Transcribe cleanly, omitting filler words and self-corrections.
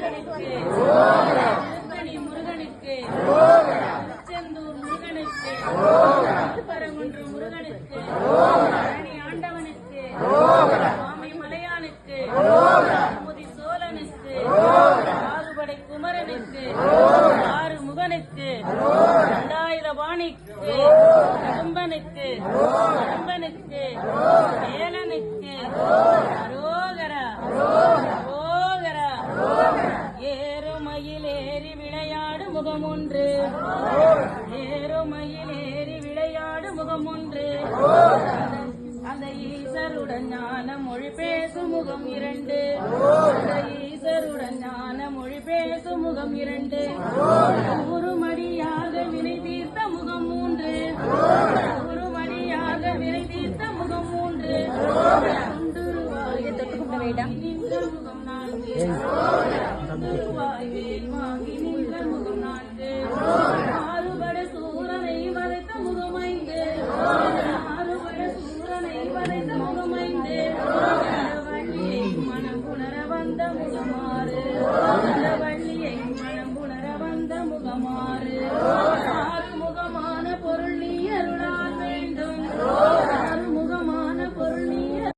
முருகனுக்கு திருத்தணி முருகனுக்கு திருச்செந்தூர் முருகனுக்கு திருப்பரங்குன்ற முருகனுக்கு பழனி ஆண்டவனுக்கு சுவாமி மலையானுக்கு முதி சோழனுக்கு ஆறுபடை குமரனுக்கு ஆறு முகனுக்கு 2000 வாணிக்கு கடும்பனுக்கு கடம்பனுக்கு வேலனுக்கு அரோகரா அரோகரா ஏறுமயில் ஏறி விளையாடு முகம் ஒன்று ஏறுமயில் ஏறி விளையாடு முகம் ஒன்று அந்த ஈசருடன் ஞான மொழி பேசும் முகம் 2 அந்த ஈசருடன் ஞான மொழி பேசும் முகம் 2 உருமடியாக வினை தீர்த்த முகம் 3 உருமடியாக வினை தீர்த்த முகம் 3 தொட்டுக்கொண்ட வேண்டாம் முகம் 4 வேல் வாங்கி